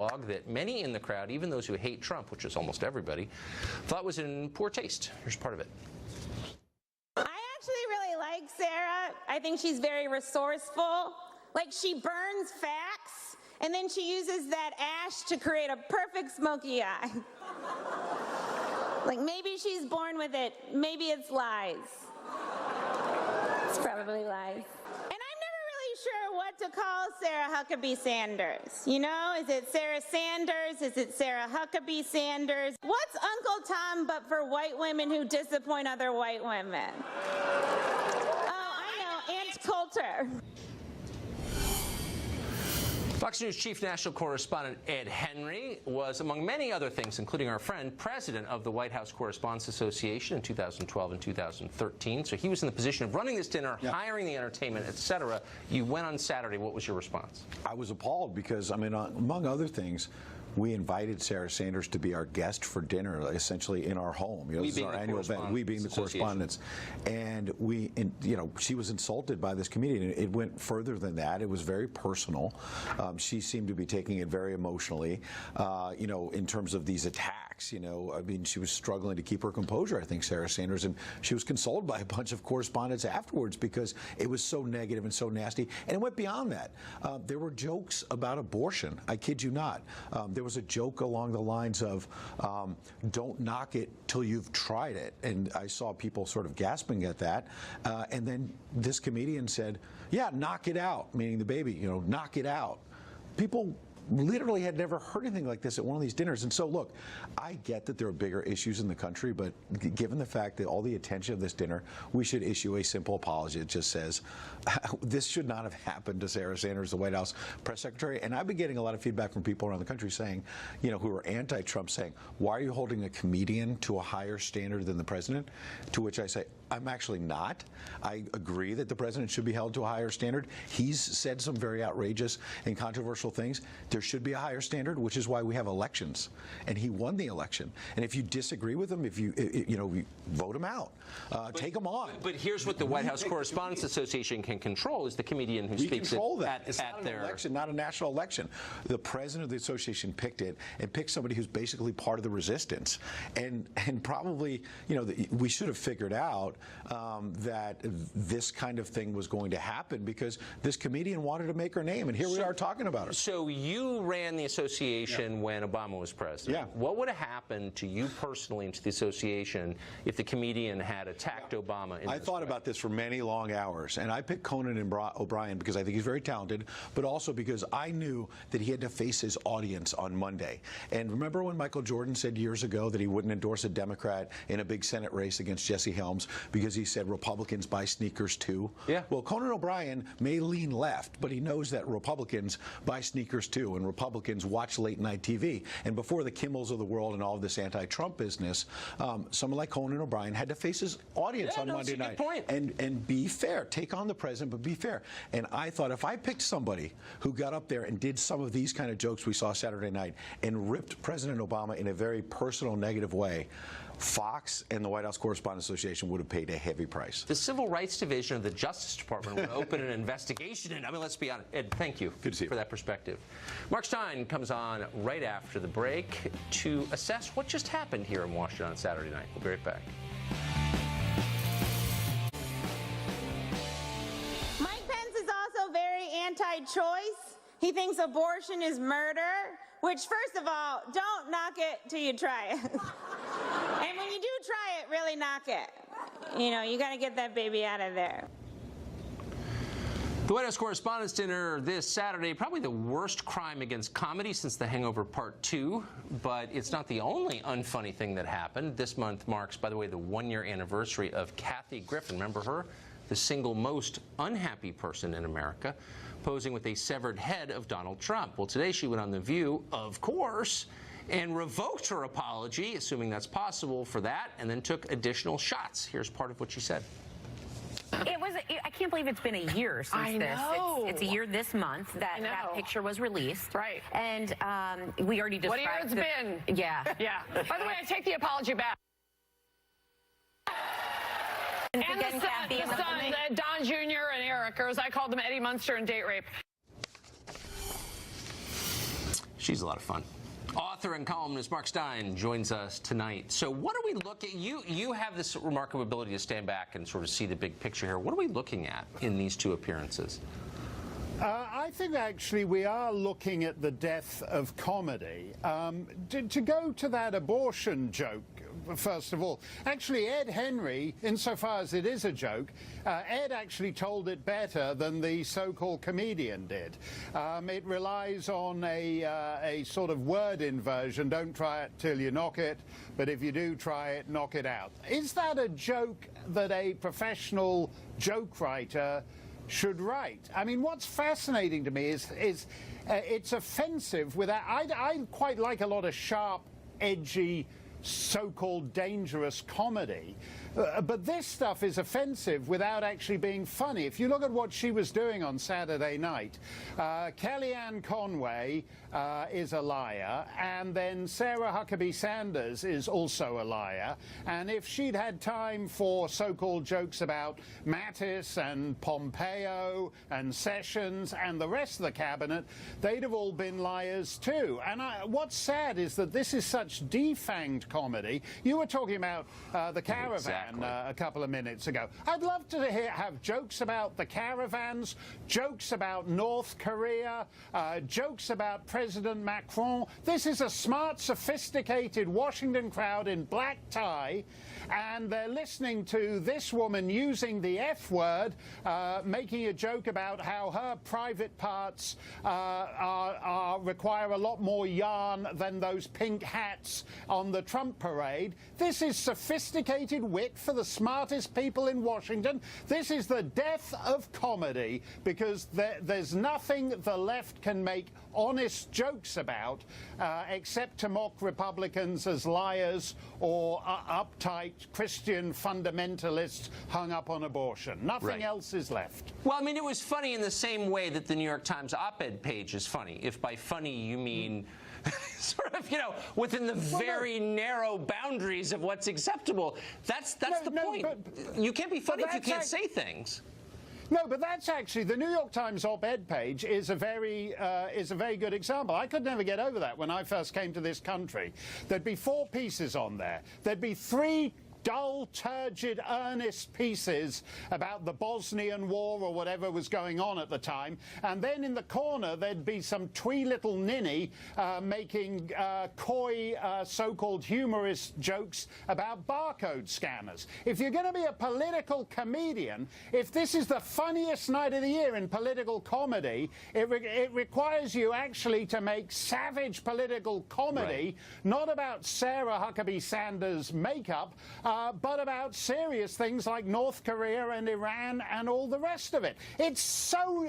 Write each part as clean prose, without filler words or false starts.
that many in the crowd, even those who hate Trump, which is almost everybody, thought was in poor taste. Here's part of it. I actually really like Sarah. I think she's very resourceful. Like, she burns facts, and then she uses that ash to create a perfect smoky eye. Like, maybe she's born with it. Maybe it's lies. It's probably lies. And I'm never really sure what to call Sarah Huckabee Sanders. You know, is it Sarah Sanders? Is it Sarah Huckabee Sanders? What's Uncle Tom but for white women who disappoint other white women? Oh, I know, Aunt Coulter. Fox News chief national correspondent Ed Henry was, among many other things, including our friend, president of the White House Correspondents Association in 2012 and 2013. So he was in the position of running this dinner, hiring the entertainment, etc. You went on Saturday. What was your response? I was appalled because, I mean, among other things, we invited Sarah Sanders to be our guest for dinner, essentially in our home. You know, this is our annual event. We being the Correspondents, and she was insulted by this comedian. It went further than that. It was very personal. She seemed to be taking it very emotionally. In terms of these attacks. I mean, she was struggling to keep her composure, I think, Sarah Sanders, and she was consoled by a bunch of correspondents afterwards because it was so negative and so nasty. And it went beyond that. There were jokes about abortion. I kid you not. There was a joke along the lines of, don't knock it till you've tried it. And I saw people sort of gasping at that. And then this comedian said, yeah, knock it out, meaning the baby, knock it out. People literally had never heard anything like this at one of these dinners. And so, look, I get that there are bigger issues in the country, but given the fact that all the attention of this dinner, we should issue a simple apology that just says, this should not have happened to Sarah Sanders, the White House press secretary. And I've been getting a lot of feedback from people around the country saying, who are anti-Trump, saying, why are you holding a comedian to a higher standard than the president? To which I say, I'm actually not. I agree that the president should be held to a higher standard. He's said some very outrageous and controversial things. There should be a higher standard, which is why we have elections. And he won the election. And if you disagree with him, if you vote him out, take him on. But here's what the White House Correspondents Association can control: is the comedian who speaks control that. At it's not their an election, not a national election. The president of the association picked it and picked somebody who's basically part of the resistance. And probably, we should have figured out that this kind of thing was going to happen because this comedian wanted to make her name, and here we are talking about her. So you ran the association when Obama was president. Yeah. What would have happened to you personally and to the association if the comedian had attacked Obama? I thought about this for many long hours, and I picked Conan O'Brien because I think he's very talented, but also because I knew that he had to face his audience on Monday. And remember when Michael Jordan said years ago that he wouldn't endorse a Democrat in a big Senate race against Jesse Helms because he said Republicans buy sneakers too? Yeah. Well, Conan O'Brien may lean left, but he knows that Republicans buy sneakers too, and Republicans watch late-night TV. And before the Kimmels of the world and all of this anti-Trump business, someone like Conan O'Brien had to face his audience on Monday night. And be fair. Take on the president, but be fair. And I thought if I picked somebody who got up there and did some of these kind of jokes we saw Saturday night and ripped President Obama in a very personal, negative way, Fox and the White House Correspondents Association would have paid a heavy price. The Civil Rights Division of the Justice Department would open an investigation. And I mean, let's be honest. Ed, thank you for that perspective. Mark Stein comes on right after the break to assess what just happened here in Washington on Saturday night. We'll be right back. Mike Pence is also very anti-choice. He thinks abortion is murder, which, first of all, don't knock it till you try it. And when you do try it, really knock it. You got to get that baby out of there. The White House Correspondents' Dinner this Saturday, probably the worst crime against comedy since The Hangover Part 2, but it's not the only unfunny thing that happened. This month marks, by the way, the one-year anniversary of Kathy Griffin. Remember her? The single most unhappy person in America, posing with a severed head of Donald Trump. Well, today she went on The View, of course, and revoked her apology, assuming that's possible for that, and then took additional shots. Here's part of what she said. I can't believe it's been a year since this. It's a year this month that that picture was released. Right. And we already described what a year it's been. Yeah. Yeah. By the way, I take the apology back. And the son, Don Jr. and Eric, or as I called them, Eddie Munster and date rape. She's a lot of fun. Author and columnist Mark Stein joins us tonight. So what are we looking, you have this remarkable ability to stand back and sort of see the big picture here. What are we looking at in these two appearances? I think actually we are looking at the death of comedy. To go to that abortion joke, first of all, actually Ed Henry, insofar as it is a joke, Ed actually told it better than the so-called comedian did. It relies on a sort of word inversion, don't try it till you knock it, but if you do try it, knock it out. Is that a joke that a professional joke writer should write? I mean, what's fascinating to me is it's offensive without... I quite like a lot of sharp, edgy, so-called dangerous comedy. But this stuff is offensive without actually being funny. If you look at what she was doing on Saturday night, Kellyanne Conway is a liar, and then Sarah Huckabee Sanders is also a liar. And if she'd had time for so-called jokes about Mattis and Pompeo and Sessions and the rest of the cabinet, they'd have all been liars too. And what's sad is that this is such defanged comedy. You were talking about the caravan. Exactly. A couple of minutes ago. I'd love to have jokes about the caravans, jokes about North Korea, jokes about President Macron. This is a smart, sophisticated Washington crowd in black tie, and they're listening to this woman using the F word, making a joke about how her private parts require a lot more yarn than those pink hats on the Trump parade. This is sophisticated wit for the smartest people in Washington. This is the death of comedy, because there's nothing the left can make honest jokes about except to mock Republicans as liars or uptight Christian fundamentalists hung up on abortion. Nothing else is left. Well, I mean, it was funny in the same way that the New York Times op-ed page is funny. If by funny you mean sort of, within the very narrow boundaries of what's acceptable. That's the point. You can't be funny if you can't say things. No, but that's actually, the New York Times op-ed page is a very good example. I could never get over that when I first came to this country. There'd be 4 pieces on there. There'd be 3 dull, turgid, earnest pieces about the Bosnian War or whatever was going on at the time, and then in the corner there'd be some twee little ninny making coy, so-called humorous jokes about barcode scanners. If you're going to be a political comedian, if this is the funniest night of the year in political comedy, it requires you actually to make savage political comedy, not about Sarah Huckabee Sanders' makeup, but about serious things like North Korea and Iran and all the rest of it. It's so...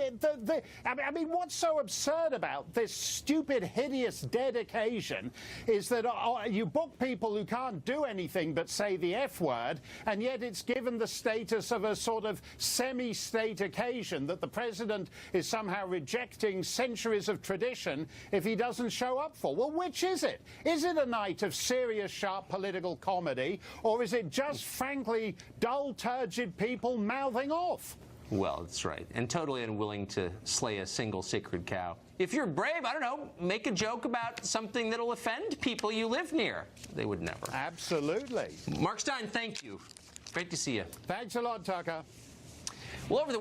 I mean, what's so absurd about this stupid, hideous, dead occasion is that you book people who can't do anything but say the F word, and yet it's given the status of a sort of semi-state occasion, that the president is somehow rejecting centuries of tradition if he doesn't show up for. Well, which is it? Is it a night of serious, sharp political comedy, or is it just, frankly, dull, turgid people mouthing off? Well, that's right. And totally unwilling to slay a single sacred cow. If you're brave, I don't know, make a joke about something that'll offend people you live near. They would never. Absolutely. Mark Stein, thank you. Great to see you. Thanks a lot, Tucker. Well, over the